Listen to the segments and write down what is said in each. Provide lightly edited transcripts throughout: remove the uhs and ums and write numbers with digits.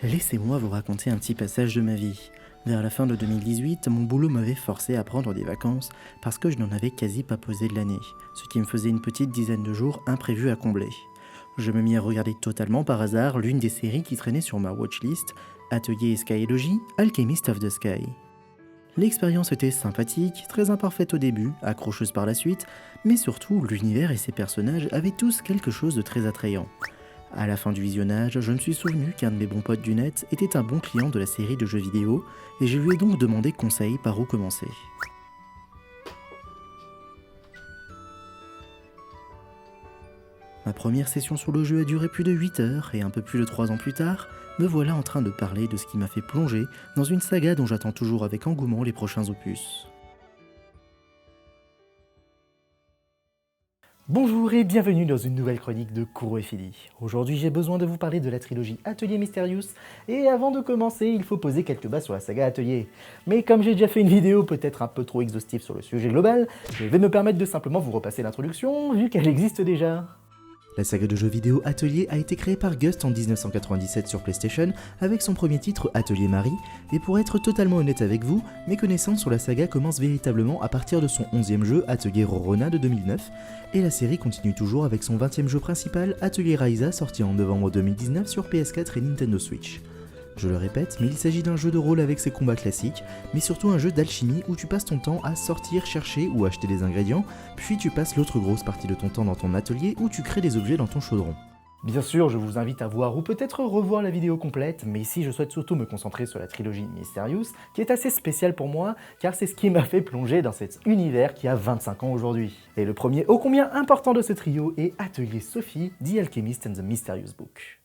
Laissez-moi vous raconter un petit passage de ma vie. Vers la fin de 2018, mon boulot m'avait forcé à prendre des vacances parce que je n'en avais quasi pas posé de l'année, ce qui me faisait une petite dizaine de jours imprévus à combler. Je me mis à regarder totalement par hasard l'une des séries qui traînait sur ma watchlist, Atelier Skyology, Alchemist of the Sky. L'expérience était sympathique, très imparfaite au début, accrocheuse par la suite, mais surtout l'univers et ses personnages avaient tous quelque chose de très attrayant. À la fin du visionnage, je me suis souvenu qu'un de mes bons potes du net était un bon client de la série de jeux vidéo, et je lui ai donc demandé conseil par où commencer. Ma première session sur le jeu a duré plus de 8 heures, et un peu plus de 3 ans plus tard, me voilà en train de parler de ce qui m'a fait plonger dans une saga dont j'attends toujours avec engouement les prochains opus. Bonjour et bienvenue dans une nouvelle chronique de Kuro et Philly. Aujourd'hui j'ai besoin de vous parler de la trilogie Atelier Mysterious, et avant de commencer il faut poser quelques bases sur la saga Atelier. Mais comme j'ai déjà fait une vidéo peut-être un peu trop exhaustive sur le sujet global, je vais me permettre de simplement vous repasser l'introduction vu qu'elle existe déjà. La saga de jeux vidéo Atelier a été créée par Gust en 1997 sur PlayStation avec son premier titre Atelier Marie, et pour être totalement honnête avec vous, mes connaissances sur la saga commencent véritablement à partir de son 11e jeu Atelier Rorona de 2009, et la série continue toujours avec son 20e jeu principal Atelier Ryza sorti en novembre 2019 sur PS4 et Nintendo Switch. Je le répète, mais il s'agit d'un jeu de rôle avec ses combats classiques, mais surtout un jeu d'alchimie où tu passes ton temps à sortir, chercher ou acheter des ingrédients, puis tu passes l'autre grosse partie de ton temps dans ton atelier où tu crées des objets dans ton chaudron. Bien sûr, je vous invite à voir ou peut-être revoir la vidéo complète, mais ici je souhaite surtout me concentrer sur la trilogie Mysterious, qui est assez spéciale pour moi, car c'est ce qui m'a fait plonger dans cet univers qui a 25 ans aujourd'hui. Et le premier ô combien important de ce trio est Atelier Sophie, The Alchemist and the Mysterious Book.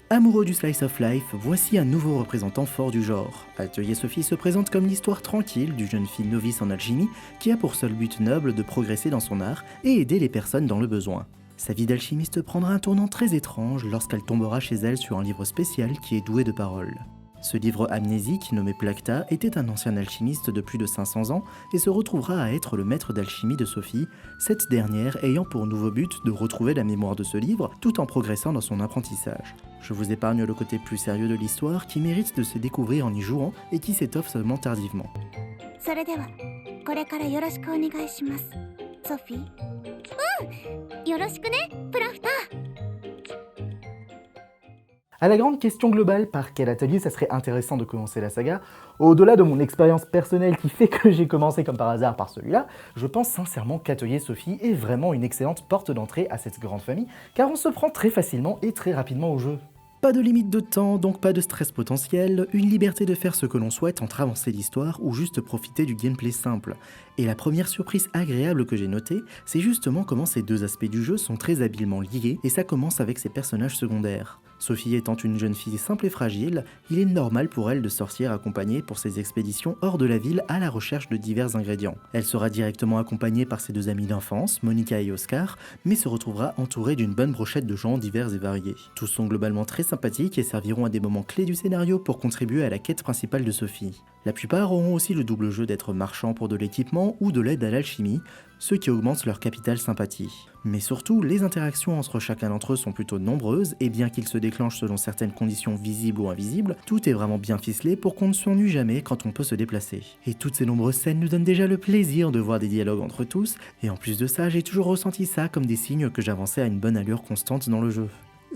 Amoureux du slice of life, voici un nouveau représentant fort du genre. Atelier Sophie se présente comme l'histoire tranquille du jeune fille novice en alchimie qui a pour seul but noble de progresser dans son art et aider les personnes dans le besoin. Sa vie d'alchimiste prendra un tournant très étrange lorsqu'elle tombera chez elle sur un livre spécial qui est doué de paroles. Ce livre amnésique, nommé Placta, était un ancien alchimiste de plus de 500 ans et se retrouvera à être le maître d'alchimie de Sophie, cette dernière ayant pour nouveau but de retrouver la mémoire de ce livre tout en progressant dans son apprentissage. Je vous épargne le côté plus sérieux de l'histoire qui mérite de se découvrir en y jouant et qui s'étoffe seulement tardivement. À la grande question globale, par quel atelier ça serait intéressant de commencer la saga, au-delà de mon expérience personnelle qui fait que j'ai commencé comme par hasard par celui-là, je pense sincèrement qu'Atelier Sophie est vraiment une excellente porte d'entrée à cette grande famille, car on se prend très facilement et très rapidement au jeu. Pas de limite de temps, donc pas de stress potentiel, une liberté de faire ce que l'on souhaite entre avancer l'histoire ou juste profiter du gameplay simple. Et la première surprise agréable que j'ai notée, c'est justement comment ces deux aspects du jeu sont très habilement liés, et ça commence avec ses personnages secondaires. Sophie étant une jeune fille simple et fragile, il est normal pour elle de sortir accompagnée pour ses expéditions hors de la ville à la recherche de divers ingrédients. Elle sera directement accompagnée par ses deux amis d'enfance, Monica et Oscar, mais se retrouvera entourée d'une bonne brochette de gens divers et variés. Tous sont globalement très sympathiques et serviront à des moments clés du scénario pour contribuer à la quête principale de Sophie. La plupart auront aussi le double jeu d'être marchands pour de l'équipement ou de l'aide à l'alchimie, ce qui augmente leur capital sympathie. Mais surtout, les interactions entre chacun d'entre eux sont plutôt nombreuses, et bien qu'ils se déclenchent selon certaines conditions visibles ou invisibles, tout est vraiment bien ficelé pour qu'on ne s'ennuie jamais quand on peut se déplacer. Et toutes ces nombreuses scènes nous donnent déjà le plaisir de voir des dialogues entre tous, et en plus de ça, j'ai toujours ressenti ça comme des signes que j'avançais à une bonne allure constante dans le jeu.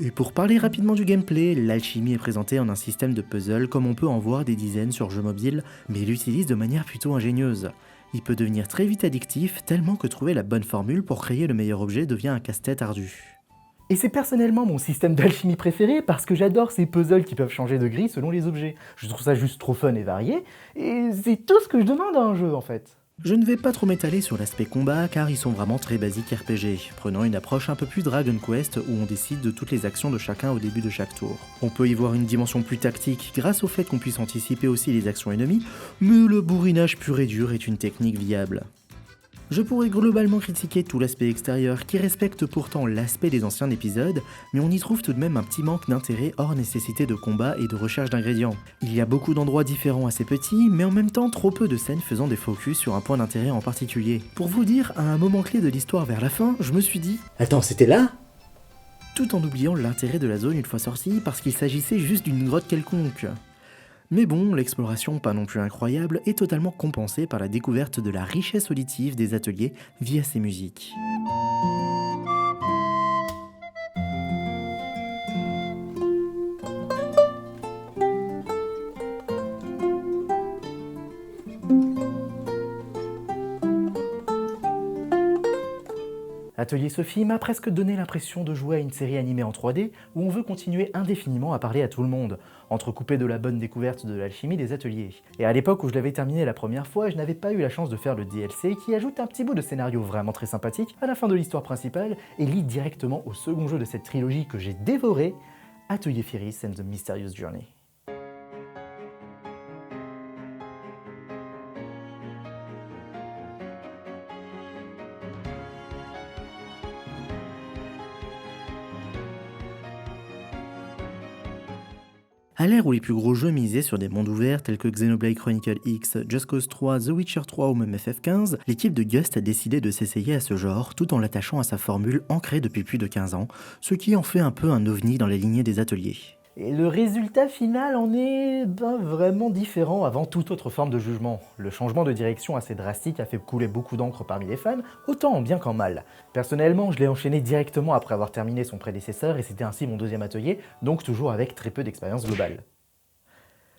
Et pour parler rapidement du gameplay, l'alchimie est présentée en un système de puzzle comme on peut en voir des dizaines sur jeux mobiles, mais il l'utilise de manière plutôt ingénieuse. Il peut devenir très vite addictif, tellement que trouver la bonne formule pour créer le meilleur objet devient un casse-tête ardu. Et c'est personnellement mon système d'alchimie préféré parce que j'adore ces puzzles qui peuvent changer de grille selon les objets. Je trouve ça juste trop fun et varié, et c'est tout ce que je demande à un jeu en fait. Je ne vais pas trop m'étaler sur l'aspect combat car ils sont vraiment très basiques RPG, prenant une approche un peu plus Dragon Quest où on décide de toutes les actions de chacun au début de chaque tour. On peut y voir une dimension plus tactique grâce au fait qu'on puisse anticiper aussi les actions ennemies, mais le bourrinage pur et dur est une technique viable. Je pourrais globalement critiquer tout l'aspect extérieur qui respecte pourtant l'aspect des anciens épisodes, mais on y trouve tout de même un petit manque d'intérêt hors nécessité de combat et de recherche d'ingrédients. Il y a beaucoup d'endroits différents assez petits, mais en même temps trop peu de scènes faisant des focus sur un point d'intérêt en particulier. Pour vous dire, à un moment clé de l'histoire vers la fin, je me suis dit « Attends, c'était là ?» tout en oubliant l'intérêt de la zone une fois sortie parce qu'il s'agissait juste d'une grotte quelconque. Mais bon, l'exploration pas non plus incroyable est totalement compensée par la découverte de la richesse auditive des ateliers via ces musiques. Atelier Sophie m'a presque donné l'impression de jouer à une série animée en 3D où on veut continuer indéfiniment à parler à tout le monde, entrecoupé de la bonne découverte de l'alchimie des ateliers. Et à l'époque où je l'avais terminé la première fois, je n'avais pas eu la chance de faire le DLC qui ajoute un petit bout de scénario vraiment très sympathique à la fin de l'histoire principale et lie directement au second jeu de cette trilogie que j'ai dévoré, Atelier Firis and the Mysterious Journey. À l'ère où les plus gros jeux misaient sur des mondes ouverts tels que Xenoblade Chronicle X, Just Cause 3, The Witcher 3 ou même FF15, l'équipe de Gust a décidé de s'essayer à ce genre tout en l'attachant à sa formule ancrée depuis plus de 15 ans, ce qui en fait un peu un ovni dans la lignée des ateliers. Et le résultat final en est vraiment différent avant toute autre forme de jugement. Le changement de direction assez drastique a fait couler beaucoup d'encre parmi les fans, autant en bien qu'en mal. Personnellement, je l'ai enchaîné directement après avoir terminé son prédécesseur et c'était ainsi mon deuxième atelier, donc toujours avec très peu d'expérience globale.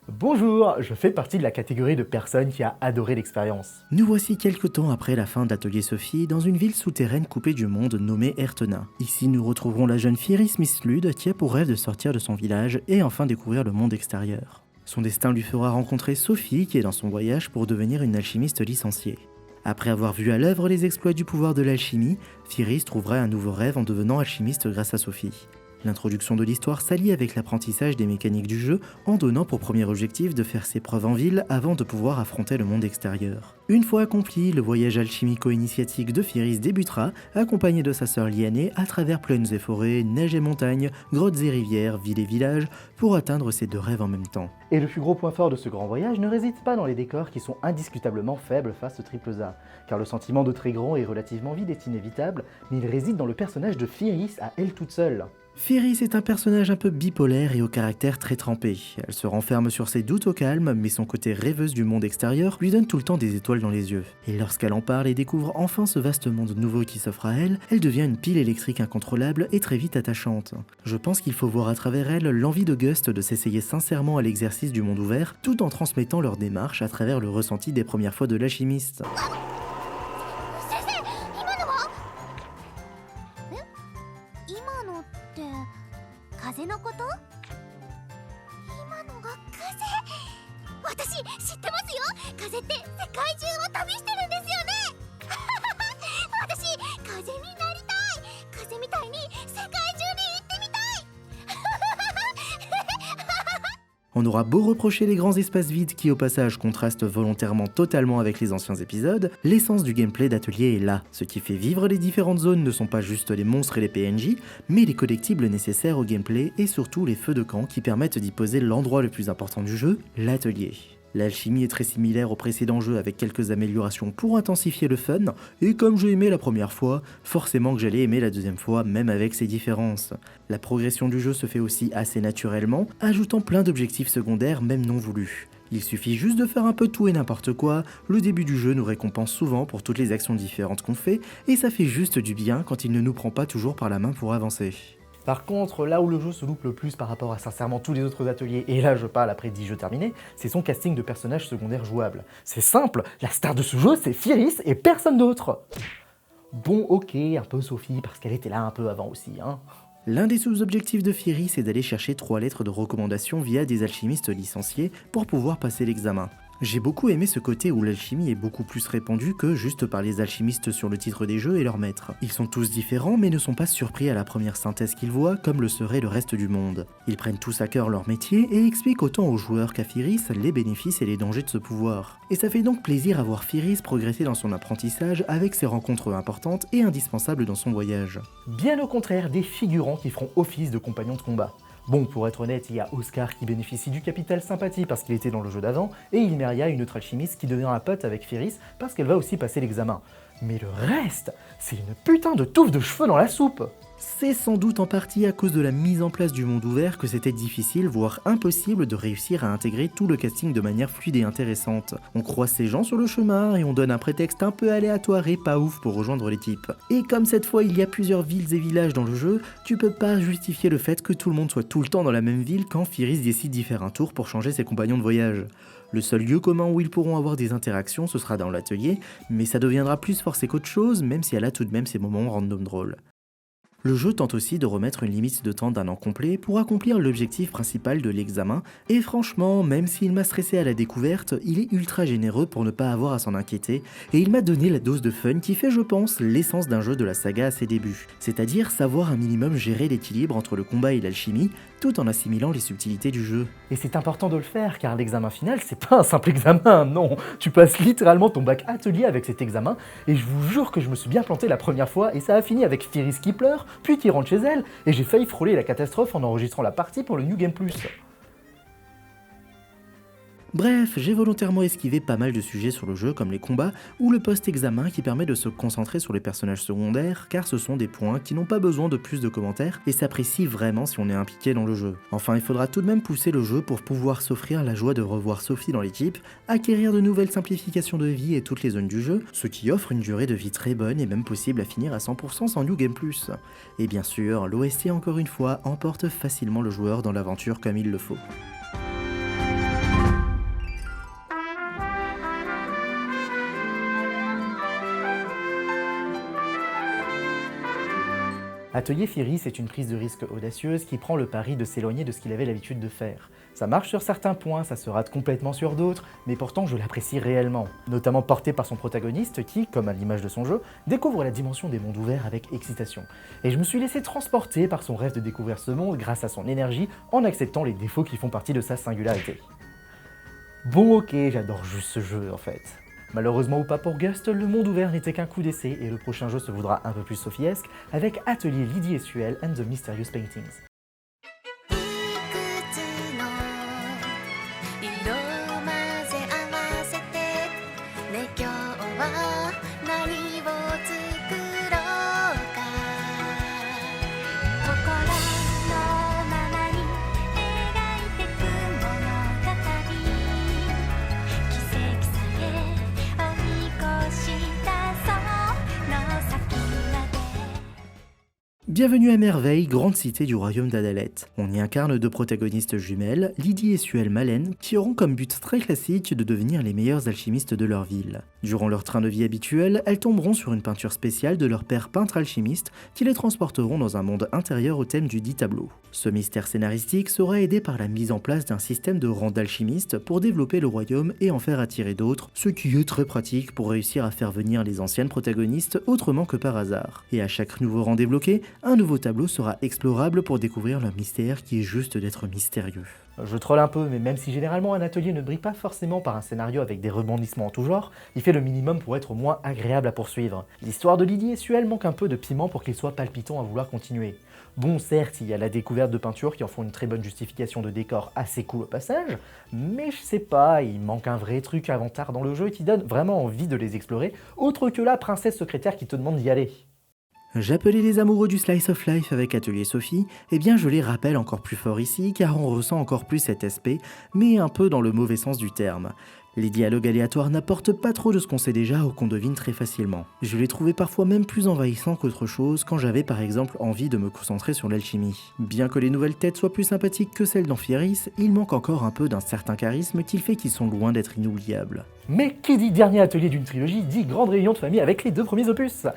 Bonjour, je fais partie de la catégorie de personnes qui a adoré l'expérience. Nous voici quelques temps après la fin d'Atelier Sophie dans une ville souterraine coupée du monde nommée Ertena. Ici nous retrouverons la jeune Firis Mistlude qui a pour rêve de sortir de son village et enfin découvrir le monde extérieur. Son destin lui fera rencontrer Sophie qui est dans son voyage pour devenir une alchimiste licenciée. Après avoir vu à l'œuvre les exploits du pouvoir de l'alchimie, Firis trouvera un nouveau rêve en devenant alchimiste grâce à Sophie. L'introduction de l'histoire s'allie avec l'apprentissage des mécaniques du jeu en donnant pour premier objectif de faire ses preuves en ville avant de pouvoir affronter le monde extérieur. Une fois accompli, le voyage alchimico-initiatique de Firis débutera, accompagné de sa sœur Liané à travers plaines et forêts, neiges et montagnes, grottes et rivières, villes et villages, pour atteindre ces deux rêves en même temps. Et le plus gros point fort de ce grand voyage ne réside pas dans les décors qui sont indiscutablement faibles face au triple A, car le sentiment de très grand et relativement vide est inévitable, mais il réside dans le personnage de Firis à elle toute seule. Firis est un personnage un peu bipolaire et au caractère très trempé. Elle se renferme sur ses doutes au calme, mais son côté rêveuse du monde extérieur lui donne tout le temps des étoiles dans les yeux. Et lorsqu'elle en parle et découvre enfin ce vaste monde nouveau qui s'offre à elle, elle devient une pile électrique incontrôlable et très vite attachante. Je pense qu'il faut voir à travers elle l'envie de Gust de s'essayer sincèrement à l'exercice du monde ouvert, tout en transmettant leur démarche à travers le ressenti des premières fois de l'alchimiste. On aura beau reprocher les grands espaces vides qui au passage contrastent volontairement totalement avec les anciens épisodes, l'essence du gameplay d'Atelier est là. Ce qui fait vivre les différentes zones ne sont pas juste les monstres et les PNJ, mais les collectibles nécessaires au gameplay et surtout les feux de camp qui permettent d'y poser l'endroit le plus important du jeu, l'atelier. L'alchimie est très similaire au précédent jeu avec quelques améliorations pour intensifier le fun, et comme j'ai aimé la première fois, forcément que j'allais aimer la deuxième fois, même avec ses différences. La progression du jeu se fait aussi assez naturellement, ajoutant plein d'objectifs secondaires même non voulus. Il suffit juste de faire un peu tout et n'importe quoi, le début du jeu nous récompense souvent pour toutes les actions différentes qu'on fait, et ça fait juste du bien quand il ne nous prend pas toujours par la main pour avancer. Par contre, là où le jeu se loupe le plus par rapport à sincèrement tous les autres ateliers, et là je parle après 10 jeux terminés, c'est son casting de personnages secondaires jouables. C'est simple, la star de ce jeu c'est Firis et personne d'autre. Bon ok, un peu Sophie parce qu'elle était là un peu avant aussi, hein. L'un des sous-objectifs de Firis est d'aller chercher 3 lettres de recommandation via des alchimistes licenciés pour pouvoir passer l'examen. J'ai beaucoup aimé ce côté où l'alchimie est beaucoup plus répandue que juste par les alchimistes sur le titre des jeux et leurs maîtres. Ils sont tous différents mais ne sont pas surpris à la première synthèse qu'ils voient comme le serait le reste du monde. Ils prennent tous à cœur leur métier et expliquent autant aux joueurs qu'à Firis les bénéfices et les dangers de ce pouvoir. Et ça fait donc plaisir à voir Firis progresser dans son apprentissage avec ses rencontres importantes et indispensables dans son voyage. Bien au contraire des figurants qui feront office de compagnons de combat. Bon, pour être honnête, il y a Oscar qui bénéficie du capital sympathie parce qu'il était dans le jeu d'avant, et Ilmeria, une autre alchimiste qui devient un pote avec Firis parce qu'elle va aussi passer l'examen. Mais le reste, c'est une putain de touffe de cheveux dans la soupe. C'est sans doute en partie à cause de la mise en place du monde ouvert que c'était difficile, voire impossible de réussir à intégrer tout le casting de manière fluide et intéressante. On croise ces gens sur le chemin et on donne un prétexte un peu aléatoire et pas ouf pour rejoindre l'équipe. Et comme cette fois il y a plusieurs villes et villages dans le jeu, tu peux pas justifier le fait que tout le monde soit tout le temps dans la même ville quand Firis décide d'y faire un tour pour changer ses compagnons de voyage. Le seul lieu commun où ils pourront avoir des interactions, ce sera dans l'atelier, mais ça deviendra plus forcé qu'autre chose, même si elle a tout de même ses moments random drôles. Le jeu tente aussi de remettre une limite de temps d'un an complet pour accomplir l'objectif principal de l'examen, et franchement, même s'il m'a stressé à la découverte, il est ultra généreux pour ne pas avoir à s'en inquiéter, et il m'a donné la dose de fun qui fait, je pense, l'essence d'un jeu de la saga à ses débuts, c'est-à-dire savoir un minimum gérer l'équilibre entre le combat et l'alchimie, tout en assimilant les subtilités du jeu. Et c'est important de le faire, car l'examen final, c'est pas un simple examen, non. Tu passes littéralement ton bac atelier avec cet examen, et je vous jure que je me suis bien planté la première fois, et ça a fini avec Firis qui pleure, puis qui rentre chez elle, et j'ai failli frôler la catastrophe en enregistrant la partie pour le New Game Plus. Bref, j'ai volontairement esquivé pas mal de sujets sur le jeu comme les combats ou le post-examen qui permet de se concentrer sur les personnages secondaires car ce sont des points qui n'ont pas besoin de plus de commentaires et s'apprécient vraiment si on est impliqué dans le jeu. Enfin, il faudra tout de même pousser le jeu pour pouvoir s'offrir la joie de revoir Sophie dans l'équipe, acquérir de nouvelles simplifications de vie et toutes les zones du jeu, ce qui offre une durée de vie très bonne et même possible à finir à 100% sans New Game Plus. Et bien sûr, l'OST encore une fois emporte facilement le joueur dans l'aventure comme il le faut. Atelier Firis est une prise de risque audacieuse qui prend le pari de s'éloigner de ce qu'il avait l'habitude de faire. Ça marche sur certains points, ça se rate complètement sur d'autres, mais pourtant je l'apprécie réellement. Notamment porté par son protagoniste qui, comme à l'image de son jeu, découvre la dimension des mondes ouverts avec excitation. Et je me suis laissé transporter par son rêve de découvrir ce monde grâce à son énergie en acceptant les défauts qui font partie de sa singularité. Bon ok, j'adore juste ce jeu en fait. Malheureusement ou pas pour Gust, le monde ouvert n'était qu'un coup d'essai et le prochain jeu se voudra un peu plus sophiesque avec Atelier Lydie et Suel and the Mysterious Paintings. Bienvenue à Merveille, grande cité du royaume d'Adalet. On y incarne deux protagonistes jumelles, Lydie et Suel Malen, qui auront comme but très classique de devenir les meilleurs alchimistes de leur ville. Durant leur train de vie habituel, elles tomberont sur une peinture spéciale de leur père peintre alchimiste qui les transporteront dans un monde intérieur au thème du dit tableau. Ce mystère scénaristique sera aidé par la mise en place d'un système de rang d'alchimistes pour développer le royaume et en faire attirer d'autres, ce qui est très pratique pour réussir à faire venir les anciennes protagonistes autrement que par hasard. Et à chaque nouveau rang débloqué, un nouveau tableau sera explorable pour découvrir leur mystère qui est juste d'être mystérieux. Je troll un peu, mais même si généralement un atelier ne brille pas forcément par un scénario avec des rebondissements en tout genre, il fait le minimum pour être au moins agréable à poursuivre. L'histoire de Lydie et Suel manque un peu de piment pour qu'il soit palpitant à vouloir continuer. Bon, certes, il y a la découverte de peintures qui en font une très bonne justification de décor assez cool au passage, mais je sais pas, il manque un vrai truc avant-tard dans le jeu qui donne vraiment envie de les explorer, autre que la princesse secrétaire qui te demande d'y aller. J'appelais les amoureux du Slice of Life avec Atelier Sophie, eh bien je les rappelle encore plus fort ici car on ressent encore plus cet aspect, mais un peu dans le mauvais sens du terme. Les dialogues aléatoires n'apportent pas trop de ce qu'on sait déjà ou qu'on devine très facilement. Je les trouvais parfois même plus envahissants qu'autre chose quand j'avais par exemple envie de me concentrer sur l'alchimie. Bien que les nouvelles têtes soient plus sympathiques que celles d'Amphiris, il manque encore un peu d'un certain charisme qui fait qu'ils sont loin d'être inoubliables. Mais qui dit dernier atelier d'une trilogie dit grande réunion de famille avec les 2 premiers opus.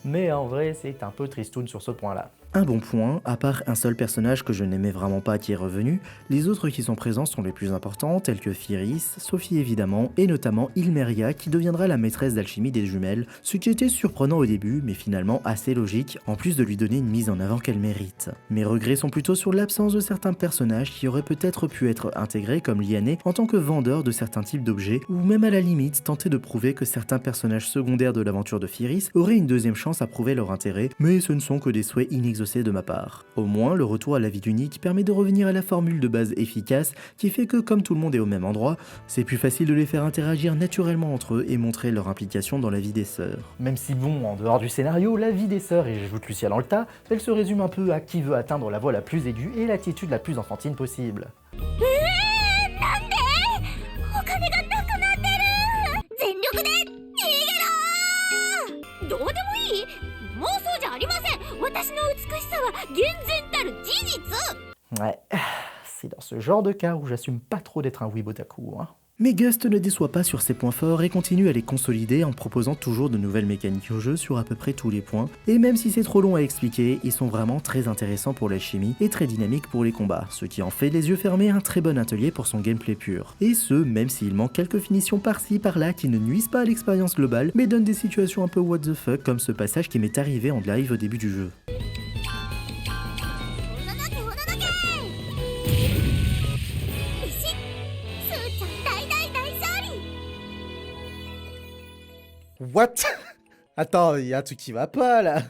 Mais en vrai, c'est un peu tristoun sur ce point-là. Un bon point, à part un seul personnage que je n'aimais vraiment pas qui est revenu, les autres qui sont présents sont les plus importants, tels que Firis, Sophie évidemment, et notamment Ilmeria qui deviendra la maîtresse d'alchimie des jumelles, ce qui était surprenant au début, mais finalement assez logique, en plus de lui donner une mise en avant qu'elle mérite. Mes regrets sont plutôt sur l'absence de certains personnages qui auraient peut-être pu être intégrés comme Liane en tant que vendeur de certains types d'objets, ou même à la limite tenter de prouver que certains personnages secondaires de l'aventure de Firis auraient une deuxième chance à prouver leur intérêt, mais ce ne sont que des souhaits inexaucés de ma part. Au moins, le retour à la vie unique permet de revenir à la formule de base efficace qui fait que comme tout le monde est au même endroit, c'est plus facile de les faire interagir naturellement entre eux et montrer leur implication dans la vie des sœurs. Même si bon, en dehors du scénario, la vie des sœurs, et j'ajoute Lucia dans le tas, elle se résume un peu à qui veut atteindre la voie la plus aiguë et l'attitude la plus enfantine possible. Ouais, c'est dans ce genre de cas où j'assume pas trop d'être un weebotaku, hein. Mais Gust ne déçoit pas sur ses points forts et continue à les consolider en proposant toujours de nouvelles mécaniques au jeu sur à peu près tous les points, et même si c'est trop long à expliquer, ils sont vraiment très intéressants pour l'alchimie et très dynamiques pour les combats, ce qui en fait les yeux fermés un très bon atelier pour son gameplay pur. Et ce, même s'il manque quelques finitions par-ci par-là qui ne nuisent pas à l'expérience globale, mais donnent des situations un peu what the fuck comme ce passage qui m'est arrivé en live au début du jeu. What? Attends, il y a un truc qui va pas là.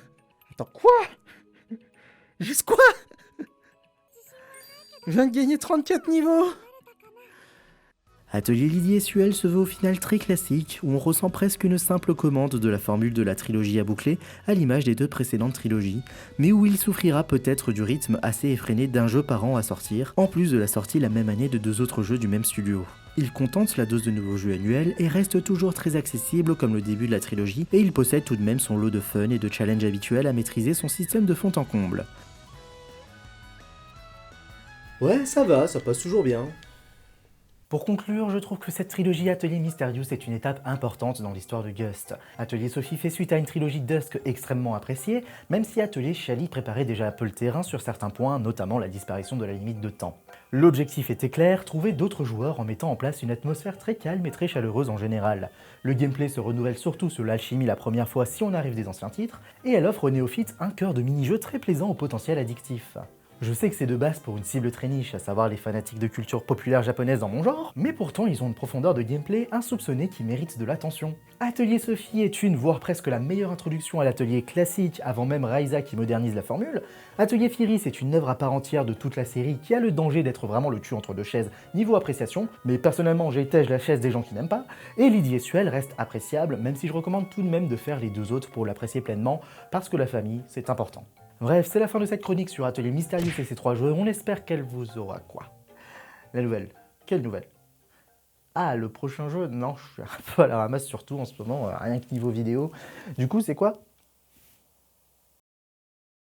Attends, quoi? Juste quoi? Je viens de gagner 34 niveaux. Atelier Lydie et Suel se veut au final très classique, où on ressent presque une simple commande de la formule de la trilogie à boucler, à l'image des 2 précédentes trilogies, mais où il souffrira peut-être du rythme assez effréné d'un jeu par an à sortir, en plus de la sortie la même année de 2 autres jeux du même studio. Il contente la dose de nouveaux jeux annuels et reste toujours très accessible comme le début de la trilogie, et il possède tout de même son lot de fun et de challenge habituels à maîtriser son système de fond en comble. Ouais, ça va, ça passe toujours bien. Pour conclure, je trouve que cette trilogie Atelier Mysterious est une étape importante dans l'histoire de Gust. Atelier Sophie fait suite à une trilogie Dusk extrêmement appréciée, même si Atelier Shally préparait déjà un peu le terrain sur certains points, notamment la disparition de la limite de temps. L'objectif était clair, trouver d'autres joueurs en mettant en place une atmosphère très calme et très chaleureuse en général. Le gameplay se renouvelle surtout sur l'alchimie la première fois si on arrive des anciens titres, et elle offre aux néophytes un cœur de mini-jeu très plaisant au potentiel addictif. Je sais que c'est de base pour une cible très niche, à savoir les fanatiques de culture populaire japonaise dans mon genre, mais pourtant ils ont une profondeur de gameplay insoupçonnée qui mérite de l'attention. Atelier Sophie est une, voire presque la meilleure introduction à l'atelier classique avant même Ryza qui modernise la formule. Atelier Firis est une œuvre à part entière de toute la série qui a le danger d'être vraiment le cul entre deux chaises niveau appréciation, mais personnellement j'étège la chaise des gens qui n'aiment pas, et Lydie et Suel reste appréciable, même si je recommande tout de même de faire les 2 autres pour l'apprécier pleinement, parce que la famille c'est important. Bref, c'est la fin de cette chronique sur Atelier Mysterious et ses 3 jeux, on espère qu'elle vous aura quoi? La nouvelle. Quelle nouvelle? Ah, le prochain jeu? Non, je suis un peu à la ramasse surtout en ce moment, rien que niveau vidéo. Du coup, c'est quoi?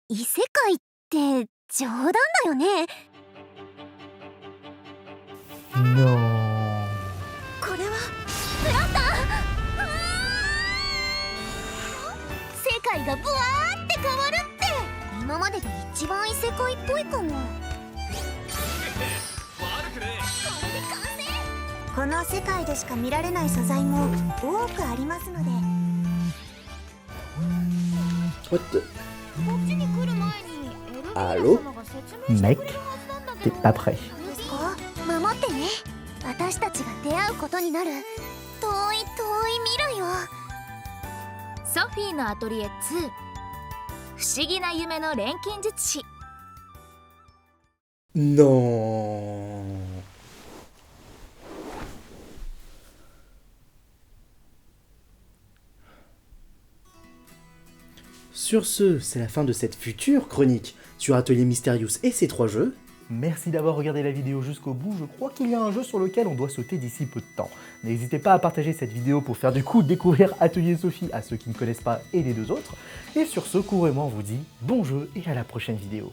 Isekaiって冗談だよね。Non. これはブラスター。世界がブワーって変わるって。今までで一番異世界っぽいかも。この世界でしか見られない素材も多くありますので。What the... こっちに来る前に Allô? Mec, t'es pas prêt. 守ってね。私たちが出会うことになる遠い遠い未来を。ソフィーのアトリエ2不思議な夢の錬金術師。 Non. Sur ce, c'est la fin de cette future chronique sur Atelier Mysterious et ses 3 jeux. Merci d'avoir regardé la vidéo jusqu'au bout, je crois qu'il y a un jeu sur lequel on doit sauter d'ici peu de temps. N'hésitez pas à partager cette vidéo pour faire du coup découvrir Atelier Sophie à ceux qui ne connaissent pas et les 2 autres. Et sur ce, Couvrez-moi vous dit bon jeu et à la prochaine vidéo.